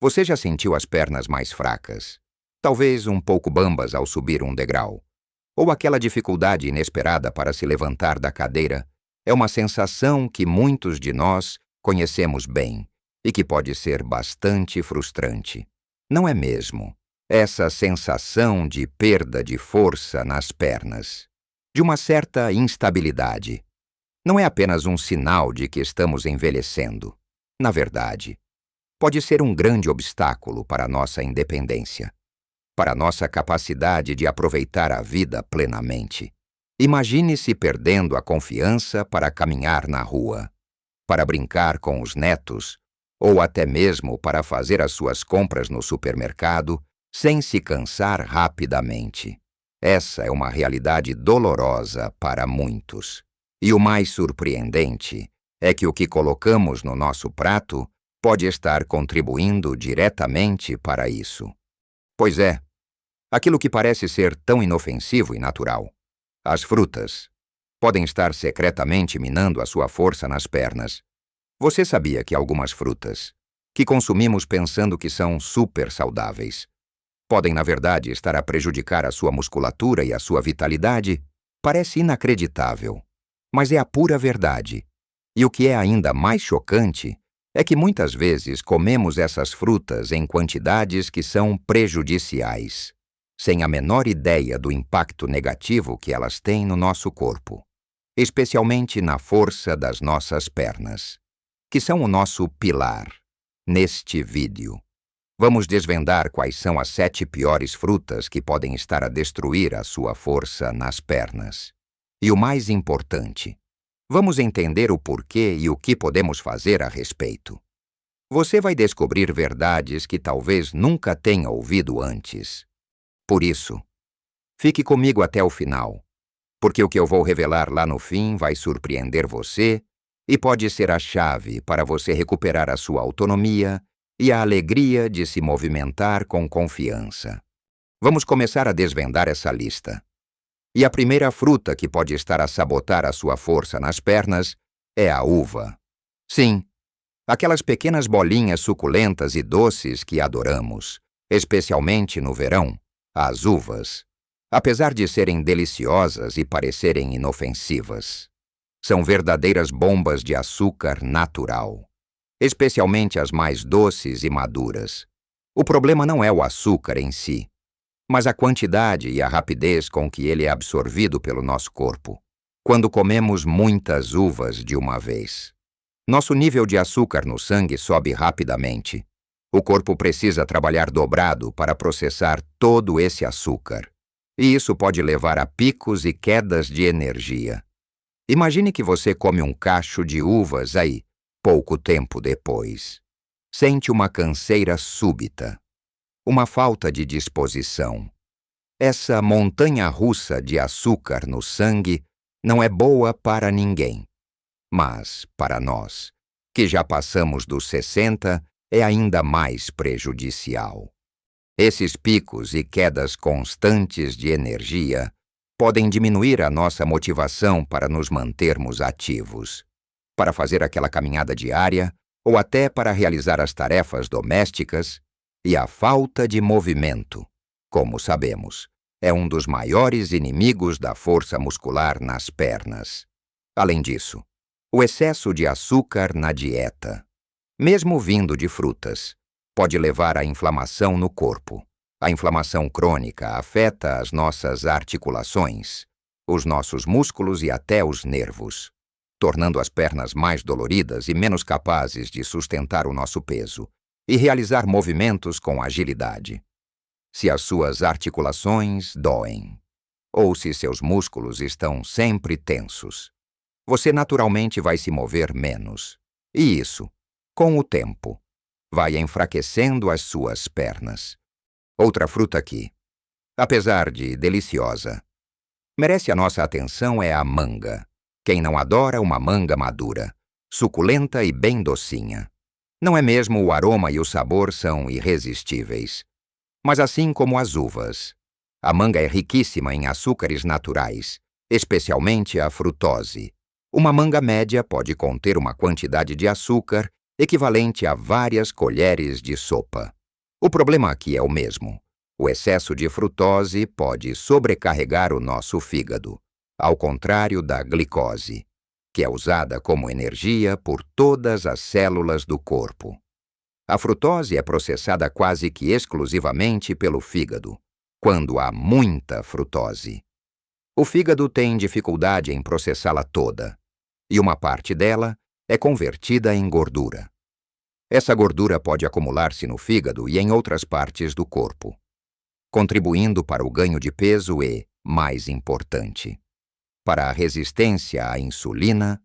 Você já sentiu as pernas mais fracas? Talvez um pouco bambas ao subir um degrau? Ou aquela dificuldade inesperada para se levantar da cadeira? É uma sensação que muitos de nós conhecemos bem e que pode ser bastante frustrante. Não é mesmo? Essa sensação de perda de força nas pernas, de uma certa instabilidade, não é apenas um sinal de que estamos envelhecendo. Na verdade, pode ser um grande obstáculo para a nossa independência, para a nossa capacidade de aproveitar a vida plenamente. Imagine-se perdendo a confiança para caminhar na rua, para brincar com os netos, ou até mesmo para fazer as suas compras no supermercado, sem se cansar rapidamente. Essa é uma realidade dolorosa para muitos. E o mais surpreendente é que o que colocamos no nosso prato pode estar contribuindo diretamente para isso. Pois é, aquilo que parece ser tão inofensivo e natural, as frutas, podem estar secretamente minando a sua força nas pernas. Você sabia que algumas frutas, que consumimos pensando que são super saudáveis, podem, na verdade, estar a prejudicar a sua musculatura e a sua vitalidade? Parece inacreditável, mas é a pura verdade. E o que é ainda mais chocante é que muitas vezes comemos essas frutas em quantidades que são prejudiciais, sem a menor ideia do impacto negativo que elas têm no nosso corpo, especialmente na força das nossas pernas, que são o nosso pilar. Neste vídeo, vamos desvendar quais são as 7 piores frutas que podem estar a destruir a sua força nas pernas. E o mais importante, vamos entender o porquê e o que podemos fazer a respeito. Você vai descobrir verdades que talvez nunca tenha ouvido antes. Por isso, fique comigo até o final, porque o que eu vou revelar lá no fim vai surpreender você e pode ser a chave para você recuperar a sua autonomia e a alegria de se movimentar com confiança. Vamos começar a desvendar essa lista. E a primeira fruta que pode estar a sabotar a sua força nas pernas é a uva. Sim, aquelas pequenas bolinhas suculentas e doces que adoramos, especialmente no verão, as uvas, apesar de serem deliciosas e parecerem inofensivas, são verdadeiras bombas de açúcar natural, especialmente as mais doces e maduras. O problema não é o açúcar em si, mas a quantidade e a rapidez com que ele é absorvido pelo nosso corpo, quando comemos muitas uvas de uma vez. Nosso nível de açúcar no sangue sobe rapidamente. O corpo precisa trabalhar dobrado para processar todo esse açúcar, e isso pode levar a picos e quedas de energia. Imagine que você come um cacho de uvas aí, pouco tempo depois. Sente uma canseira súbita, uma falta de disposição. Essa montanha-russa de açúcar no sangue não é boa para ninguém. Mas, para nós, que já passamos dos 60, é ainda mais prejudicial. Esses picos e quedas constantes de energia podem diminuir a nossa motivação para nos mantermos ativos, para fazer aquela caminhada diária ou até para realizar as tarefas domésticas. E a falta de movimento, como sabemos, é um dos maiores inimigos da força muscular nas pernas. Além disso, o excesso de açúcar na dieta, mesmo vindo de frutas, pode levar à inflamação no corpo. A inflamação crônica afeta as nossas articulações, os nossos músculos e até os nervos, tornando as pernas mais doloridas e menos capazes de sustentar o nosso peso e realizar movimentos com agilidade. Se as suas articulações doem, ou se seus músculos estão sempre tensos, você naturalmente vai se mover menos. E isso, com o tempo, vai enfraquecendo as suas pernas. Outra fruta aqui, apesar de deliciosa, merece a nossa atenção é a manga. Quem não adora uma manga madura, suculenta e bem docinha? Não é mesmo? O aroma e o sabor são irresistíveis. Mas assim como as uvas, a manga é riquíssima em açúcares naturais, especialmente a frutose. Uma manga média pode conter uma quantidade de açúcar equivalente a várias colheres de sopa. O problema aqui é o mesmo. O excesso de frutose pode sobrecarregar o nosso fígado, ao contrário da glicose, que é usada como energia por todas as células do corpo. A frutose é processada quase que exclusivamente pelo fígado, quando há muita frutose. O fígado tem dificuldade em processá-la toda, e uma parte dela é convertida em gordura. Essa gordura pode acumular-se no fígado e em outras partes do corpo, contribuindo para o ganho de peso e, mais importante, para a resistência à insulina.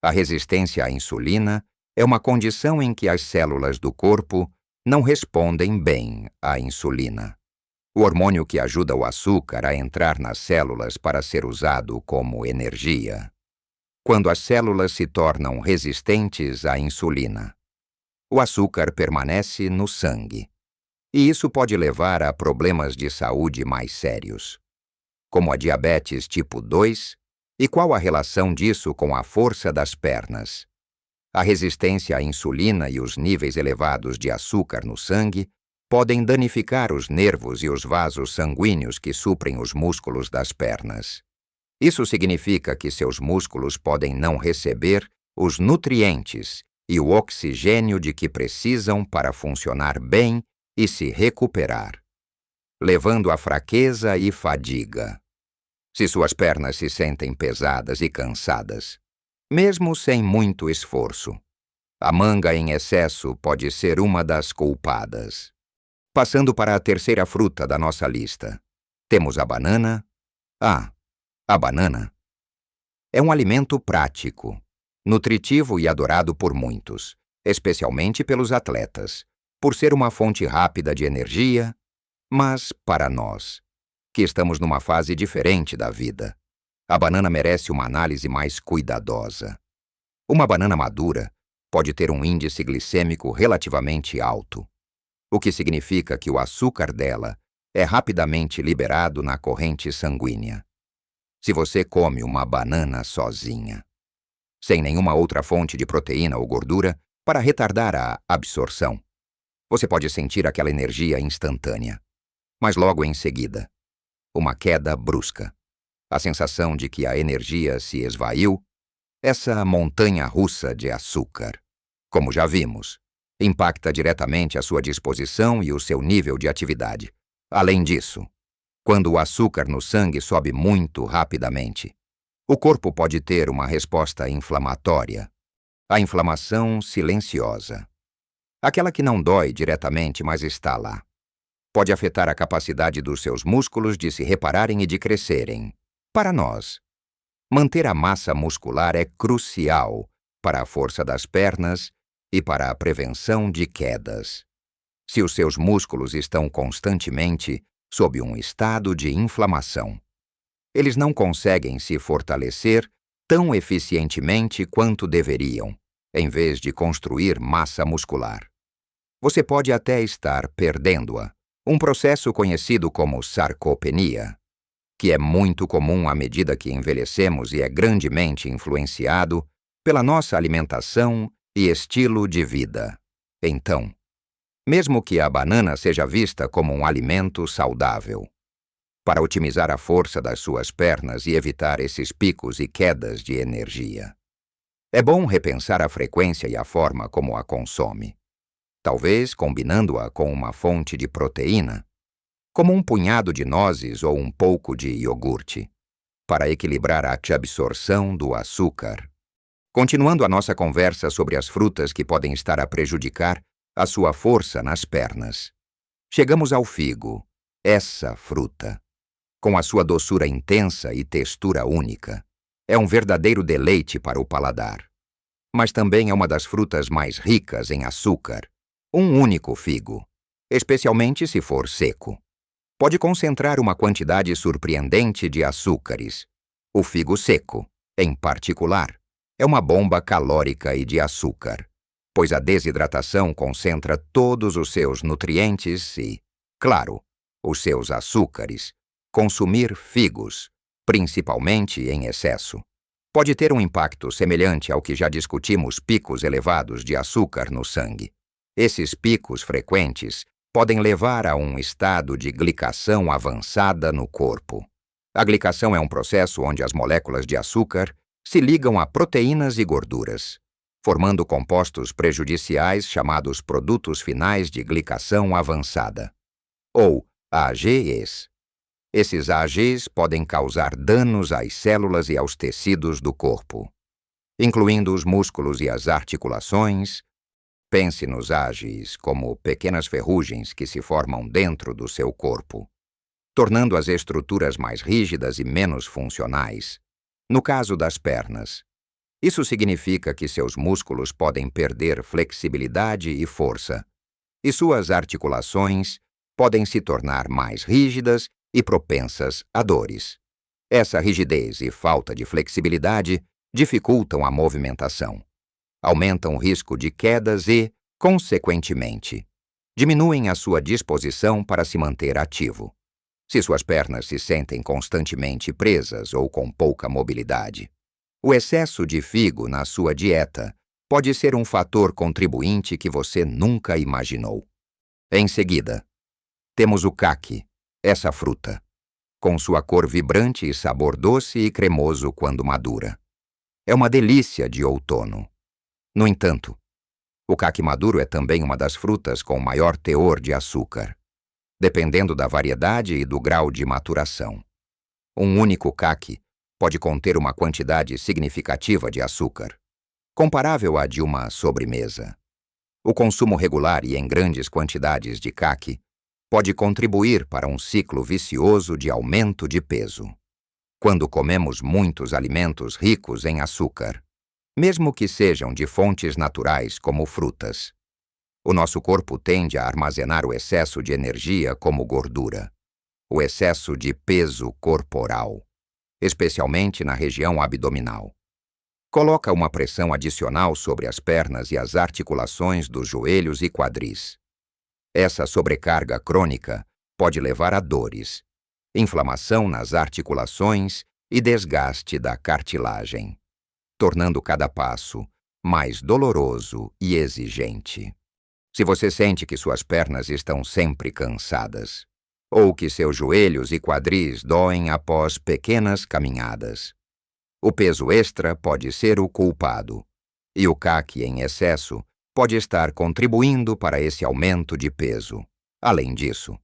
A resistência à insulina é uma condição em que as células do corpo não respondem bem à insulina, o hormônio que ajuda o açúcar a entrar nas células para ser usado como energia. Quando as células se tornam resistentes à insulina, o açúcar permanece no sangue, e isso pode levar a problemas de saúde mais sérios, como a diabetes tipo 2. E qual a relação disso com a força das pernas? A resistência à insulina e os níveis elevados de açúcar no sangue podem danificar os nervos e os vasos sanguíneos que suprem os músculos das pernas. Isso significa que seus músculos podem não receber os nutrientes e o oxigênio de que precisam para funcionar bem e se recuperar, levando a fraqueza e fadiga. Se suas pernas se sentem pesadas e cansadas, mesmo sem muito esforço, a manga em excesso pode ser uma das culpadas. Passando para a terceira fruta da nossa lista, temos a banana. A banana é um alimento prático, nutritivo e adorado por muitos, especialmente pelos atletas, por ser uma fonte rápida de energia, mas para nós, que estamos numa fase diferente da vida, a banana merece uma análise mais cuidadosa. Uma banana madura pode ter um índice glicêmico relativamente alto, o que significa que o açúcar dela é rapidamente liberado na corrente sanguínea. Se você come uma banana sozinha, sem nenhuma outra fonte de proteína ou gordura para retardar a absorção, você pode sentir aquela energia instantânea, mas logo em seguida, uma queda brusca, a sensação de que a energia se esvaiu, essa montanha-russa de açúcar, como já vimos, impacta diretamente a sua disposição e o seu nível de atividade. Além disso, quando o açúcar no sangue sobe muito rapidamente, o corpo pode ter uma resposta inflamatória, a inflamação silenciosa, aquela que não dói diretamente, mas está lá. Pode afetar a capacidade dos seus músculos de se repararem e de crescerem. Para nós, manter a massa muscular é crucial para a força das pernas e para a prevenção de quedas. Se os seus músculos estão constantemente sob um estado de inflamação, eles não conseguem se fortalecer tão eficientemente quanto deveriam, em vez de construir massa muscular. Você pode até estar perdendo-a, um processo conhecido como sarcopenia, que é muito comum à medida que envelhecemos e é grandemente influenciado pela nossa alimentação e estilo de vida. Então, mesmo que a banana seja vista como um alimento saudável, para otimizar a força das suas pernas e evitar esses picos e quedas de energia, é bom repensar a frequência e a forma como a consome, talvez combinando-a com uma fonte de proteína, como um punhado de nozes ou um pouco de iogurte, para equilibrar a absorção do açúcar. Continuando a nossa conversa sobre as frutas que podem estar a prejudicar a sua força nas pernas, chegamos ao figo, essa fruta, com a sua doçura intensa e textura única. É um verdadeiro deleite para o paladar. Mas também é uma das frutas mais ricas em açúcar. Um único figo, especialmente se for seco, pode concentrar uma quantidade surpreendente de açúcares. O figo seco, em particular, é uma bomba calórica e de açúcar, pois a desidratação concentra todos os seus nutrientes e, claro, os seus açúcares. Consumir figos, principalmente em excesso, pode ter um impacto semelhante ao que já discutimos picos elevados de açúcar no sangue. Esses picos frequentes podem levar a um estado de glicação avançada no corpo. A glicação é um processo onde as moléculas de açúcar se ligam a proteínas e gorduras, formando compostos prejudiciais chamados produtos finais de glicação avançada, ou AGEs. Esses AGEs podem causar danos às células e aos tecidos do corpo, incluindo os músculos e as articulações. Pense nos AGEs como pequenas ferrugens que se formam dentro do seu corpo, tornando as estruturas mais rígidas e menos funcionais. No caso das pernas, isso significa que seus músculos podem perder flexibilidade e força, e suas articulações podem se tornar mais rígidas e propensas a dores. Essa rigidez e falta de flexibilidade dificultam a movimentação, aumentam o risco de quedas e, consequentemente, diminuem a sua disposição para se manter ativo. Se suas pernas se sentem constantemente presas ou com pouca mobilidade, o excesso de figo na sua dieta pode ser um fator contribuinte que você nunca imaginou. Em seguida, temos o caqui, essa fruta, com sua cor vibrante e sabor doce e cremoso quando madura. É uma delícia de outono. No entanto, o caqui maduro é também uma das frutas com maior teor de açúcar, dependendo da variedade e do grau de maturação. Um único caqui pode conter uma quantidade significativa de açúcar, comparável à de uma sobremesa. O consumo regular e em grandes quantidades de caqui pode contribuir para um ciclo vicioso de aumento de peso. Quando comemos muitos alimentos ricos em açúcar, mesmo que sejam de fontes naturais como frutas, o nosso corpo tende a armazenar o excesso de energia como gordura, o excesso de peso corporal, especialmente na região abdominal. Coloca uma pressão adicional sobre as pernas e as articulações dos joelhos e quadris. Essa sobrecarga crônica pode levar a dores, inflamação nas articulações e desgaste da cartilagem, tornando cada passo mais doloroso e exigente. Se você sente que suas pernas estão sempre cansadas, ou que seus joelhos e quadris doem após pequenas caminhadas, o peso extra pode ser o culpado, e o caqui em excesso pode estar contribuindo para esse aumento de peso. Além disso,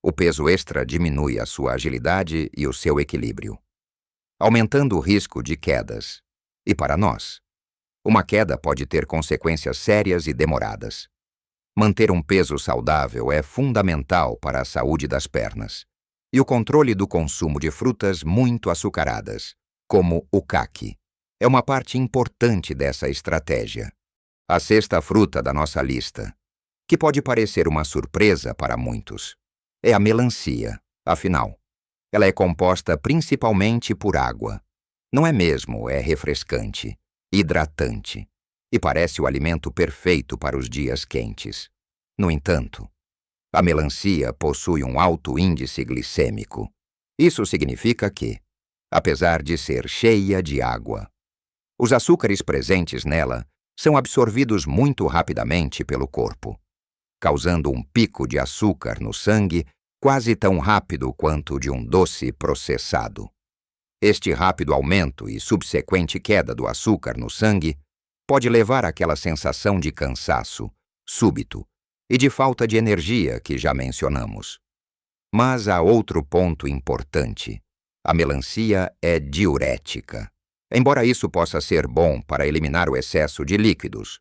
o peso extra diminui a sua agilidade e o seu equilíbrio, aumentando o risco de quedas. E para nós, uma queda pode ter consequências sérias e demoradas. Manter um peso saudável é fundamental para a saúde das pernas, e o controle do consumo de frutas muito açucaradas, como o caqui, é uma parte importante dessa estratégia. A sexta fruta da nossa lista, que pode parecer uma surpresa para muitos, é a melancia. Afinal, ela é composta principalmente por água. Não é mesmo? É refrescante, hidratante e parece o alimento perfeito para os dias quentes. No entanto, a melancia possui um alto índice glicêmico. Isso significa que, apesar de ser cheia de água, os açúcares presentes nela são absorvidos muito rapidamente pelo corpo, causando um pico de açúcar no sangue quase tão rápido quanto o de um doce processado. Este rápido aumento e subsequente queda do açúcar no sangue pode levar àquela sensação de cansaço súbito e de falta de energia que já mencionamos. Mas há outro ponto importante. A melancia é diurética. Embora isso possa ser bom para eliminar o excesso de líquidos,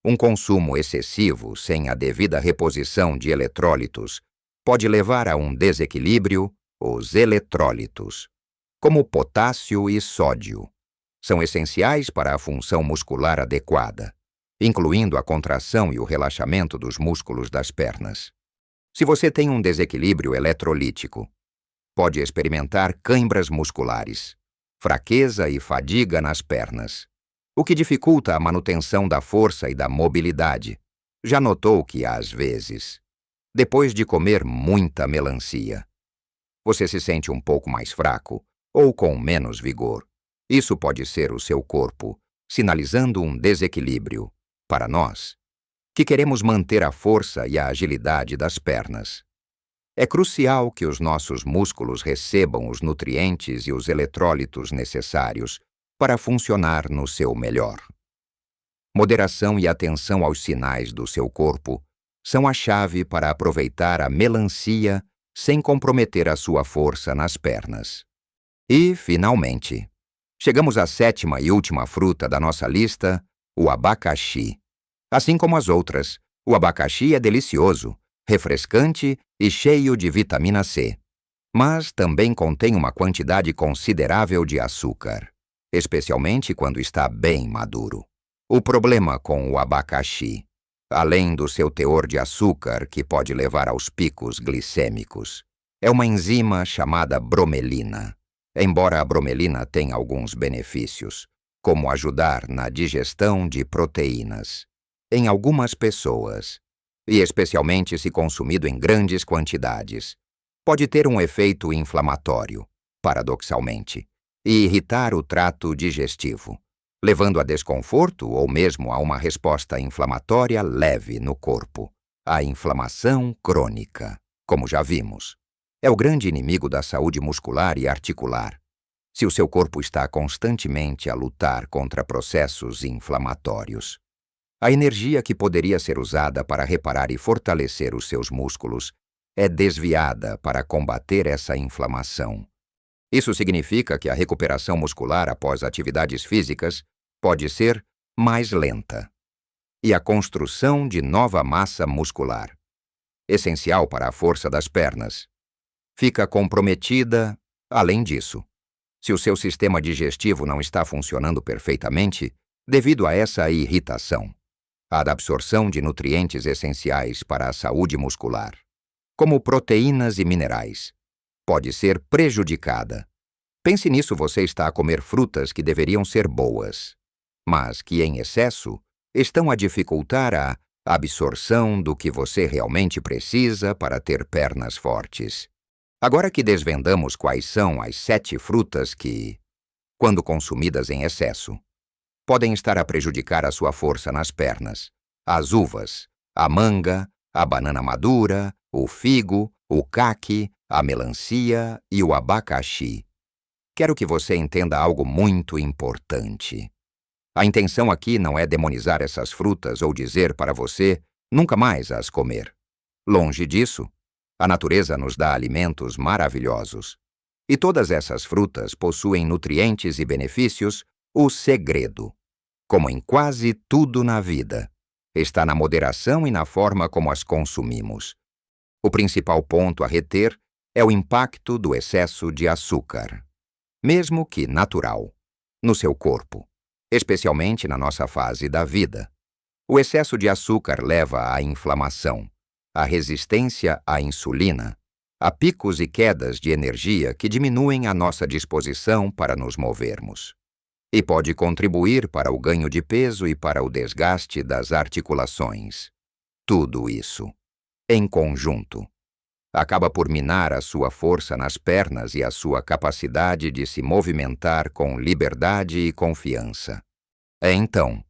um consumo excessivo sem a devida reposição de eletrólitos pode levar a um desequilíbrio. Os eletrólitos, como potássio e sódio, são essenciais para a função muscular adequada, incluindo a contração e o relaxamento dos músculos das pernas. Se você tem um desequilíbrio eletrolítico, pode experimentar cãibras musculares, fraqueza e fadiga nas pernas, o que dificulta a manutenção da força e da mobilidade. Já notou que, às vezes, depois de comer muita melancia, você se sente um pouco mais fraco ou com menos vigor? Isso pode ser o seu corpo, sinalizando um desequilíbrio, para nós, que queremos manter a força e a agilidade das pernas. É crucial que os nossos músculos recebam os nutrientes e os eletrólitos necessários para funcionar no seu melhor. Moderação e atenção aos sinais do seu corpo são a chave para aproveitar a melancia sem comprometer a sua força nas pernas. E, finalmente, chegamos à sétima e última fruta da nossa lista, o abacaxi. Assim como as outras, o abacaxi é delicioso, refrescante e cheio de vitamina C. Mas também contém uma quantidade considerável de açúcar, especialmente quando está bem maduro. O problema com o abacaxi, além do seu teor de açúcar que pode levar aos picos glicêmicos, é uma enzima chamada bromelina. Embora a bromelina tenha alguns benefícios, como ajudar na digestão de proteínas, em algumas pessoas, e especialmente se consumido em grandes quantidades, pode ter um efeito inflamatório, paradoxalmente, e irritar o trato digestivo, levando a desconforto ou mesmo a uma resposta inflamatória leve no corpo. A inflamação crônica, como já vimos, é o grande inimigo da saúde muscular e articular. Se o seu corpo está constantemente a lutar contra processos inflamatórios, a energia que poderia ser usada para reparar e fortalecer os seus músculos é desviada para combater essa inflamação. Isso significa que a recuperação muscular após atividades físicas pode ser mais lenta. E a construção de nova massa muscular, essencial para a força das pernas, fica comprometida. Além disso, se o seu sistema digestivo não está funcionando perfeitamente devido a essa irritação, a absorção de nutrientes essenciais para a saúde muscular, como proteínas e minerais, pode ser prejudicada. Pense nisso: você está a comer frutas que deveriam ser boas, mas que em excesso estão a dificultar a absorção do que você realmente precisa para ter pernas fortes. Agora que desvendamos quais são as 7 frutas que, quando consumidas em excesso, podem estar a prejudicar a sua força nas pernas: as uvas, a manga, a banana madura, o figo, o caqui, a melancia e o abacaxi. Quero que você entenda algo muito importante. A intenção aqui não é demonizar essas frutas ou dizer para você nunca mais as comer. Longe disso, a natureza nos dá alimentos maravilhosos. E todas essas frutas possuem nutrientes e benefícios. O segredo, como em quase tudo na vida, está na moderação e na forma como as consumimos. O principal ponto a reter é o impacto do excesso de açúcar, mesmo que natural, no seu corpo, especialmente na nossa fase da vida. O excesso de açúcar leva à inflamação, à resistência à insulina, a picos e quedas de energia que diminuem a nossa disposição para nos movermos. E pode contribuir para o ganho de peso e para o desgaste das articulações. Tudo isso, em conjunto, acaba por minar a sua força nas pernas e a sua capacidade de se movimentar com liberdade e confiança. Então,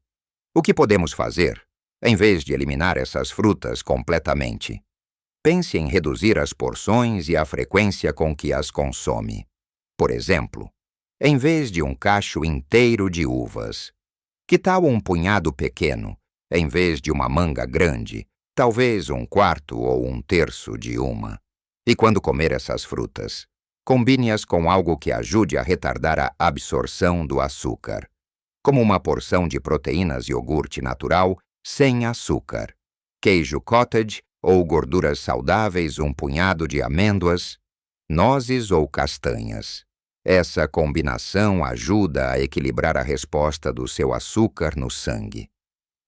o que podemos fazer, em vez de eliminar essas frutas completamente? Pense em reduzir as porções e a frequência com que as consome. Por exemplo, em vez de um cacho inteiro de uvas, que tal um punhado pequeno, em vez de uma manga grande, talvez 1/4 ou 1/3 de uma? E quando comer essas frutas, combine-as com algo que ajude a retardar a absorção do açúcar, como uma porção de proteínas iogurte natural sem açúcar, queijo cottage ou gorduras saudáveis, um punhado de amêndoas, nozes ou castanhas. Essa combinação ajuda a equilibrar a resposta do seu açúcar no sangue,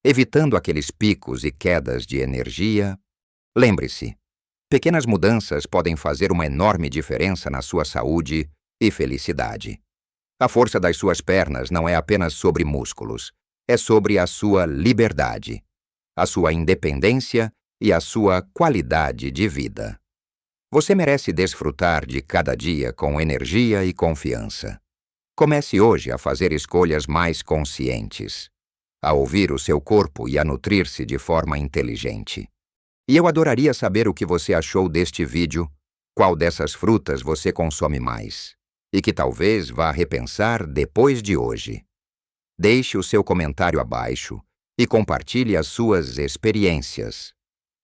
evitando aqueles picos e quedas de energia. Lembre-se, pequenas mudanças podem fazer uma enorme diferença na sua saúde e felicidade. A força das suas pernas não é apenas sobre músculos, é sobre a sua liberdade, a sua independência e a sua qualidade de vida. Você merece desfrutar de cada dia com energia e confiança. Comece hoje a fazer escolhas mais conscientes, a ouvir o seu corpo e a nutrir-se de forma inteligente. E eu adoraria saber o que você achou deste vídeo, qual dessas frutas você consome mais, e que talvez vá repensar depois de hoje. Deixe o seu comentário abaixo e compartilhe as suas experiências.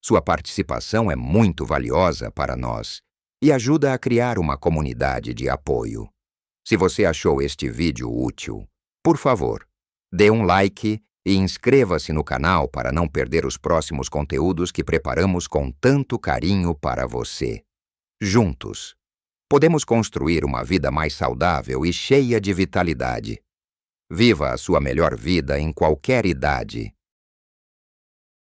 Sua participação é muito valiosa para nós e ajuda a criar uma comunidade de apoio. Se você achou este vídeo útil, por favor, dê um like e inscreva-se no canal para não perder os próximos conteúdos que preparamos com tanto carinho para você. Juntos, podemos construir uma vida mais saudável e cheia de vitalidade. Viva a sua melhor vida em qualquer idade.